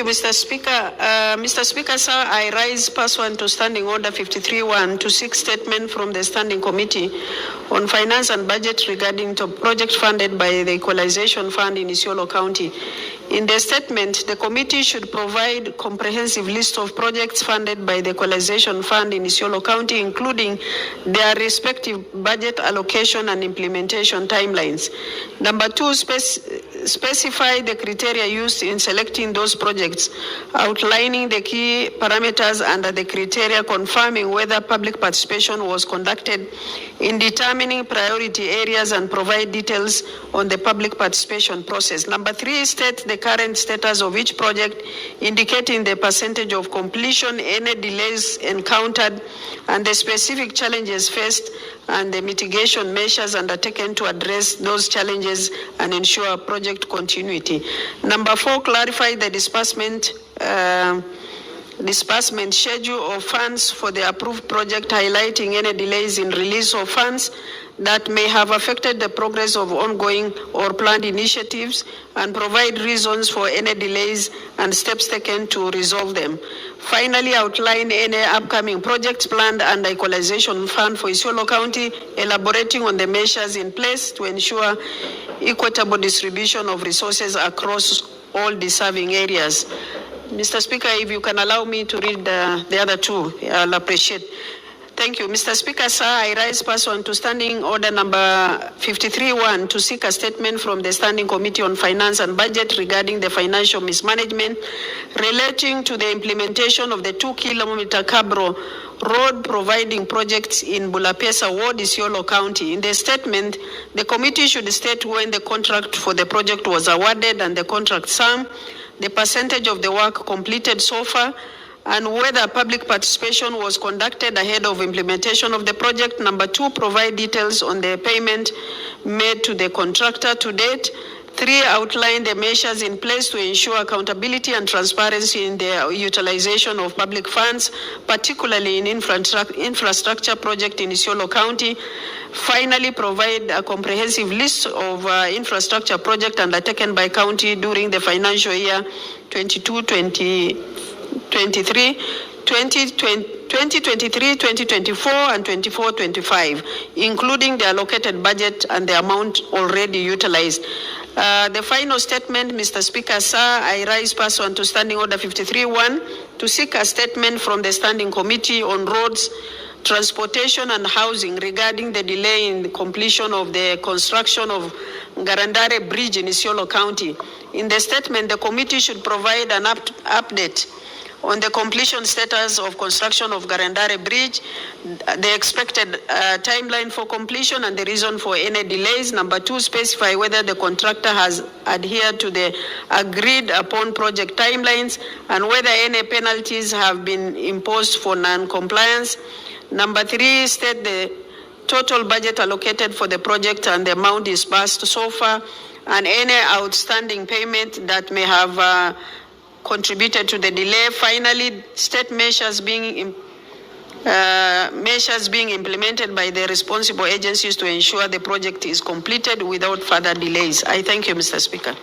Mr. Speaker. Mr. Speaker, sir, I rise pursuant to Standing Order 53-1 to seek statement from the Standing Committee on Finance and Budget regarding to project funded by the Equalization Fund in Isiolo County. In the statement, the committee should provide comprehensive list of projects funded by the Equalization Fund in Isiolo County, including their respective budget allocation and implementation timelines. Number two, specify the criteria used in selecting those projects, outlining the key parameters under the criteria, confirming whether public participation was conducted in determining priority areas, and provide details on the public participation process. Number three, state the current status of each project, indicating the percentage of completion, any delays encountered, and the specific challenges faced, and the mitigation measures undertaken to address those challenges and ensure project continuity. Number four, clarify the disbursement schedule of funds for the approved project, highlighting any delays in release of funds that may have affected the progress of ongoing or planned initiatives, and provide reasons for any delays and steps taken to resolve them. Finally, outline any upcoming projects planned under Equalization Fund for Isiolo County, elaborating on the measures in place to ensure equitable distribution of resources across all deserving areas. Mr. Speaker, if you can allow me to read the other two, I'll appreciate. Thank you. Mr. Speaker, sir, I rise pursuant to Standing Order number 53-1 to seek a statement from the Standing Committee on Finance and Budget regarding the financial mismanagement relating to the implementation of the 2-kilometer Cabro road providing projects in Bulapesa Ward, Isiolo County. In the statement, the committee should state when the contract for the project was awarded and the contract sum, the percentage of the work completed so far, and whether public participation was conducted ahead of implementation of the project. Number two, provide details on the payment made to the contractor to date. Three, outline the measures in place to ensure accountability and transparency in the utilization of public funds, particularly in infrastructure project in Isiolo County. Finally, provide a comprehensive list of infrastructure projects undertaken by county during the financial year 2023, 2024, and 24-25, including the allocated budget and the amount already utilized. The final statement, Mr. Speaker, sir, I rise pursuant to Standing Order 53-1 to seek a statement from the Standing Committee on Roads, Transportation and Housing regarding the delay in the completion of the construction of Garandare Bridge in Isiolo County. In the statement, the committee should provide an update on the completion status of construction of Garandare Bridge, the expected timeline for completion, and the reason for any delays. Number two, specify whether the contractor has adhered to the agreed upon project timelines and whether any penalties have been imposed for non-compliance. Number three, state the total budget allocated for the project and the amount disbursed so far, and any outstanding payment that may have contributed to the delay. Finally, state measures being implemented by the responsible agencies to ensure the project is completed without further delays. I thank you, Mr. Speaker.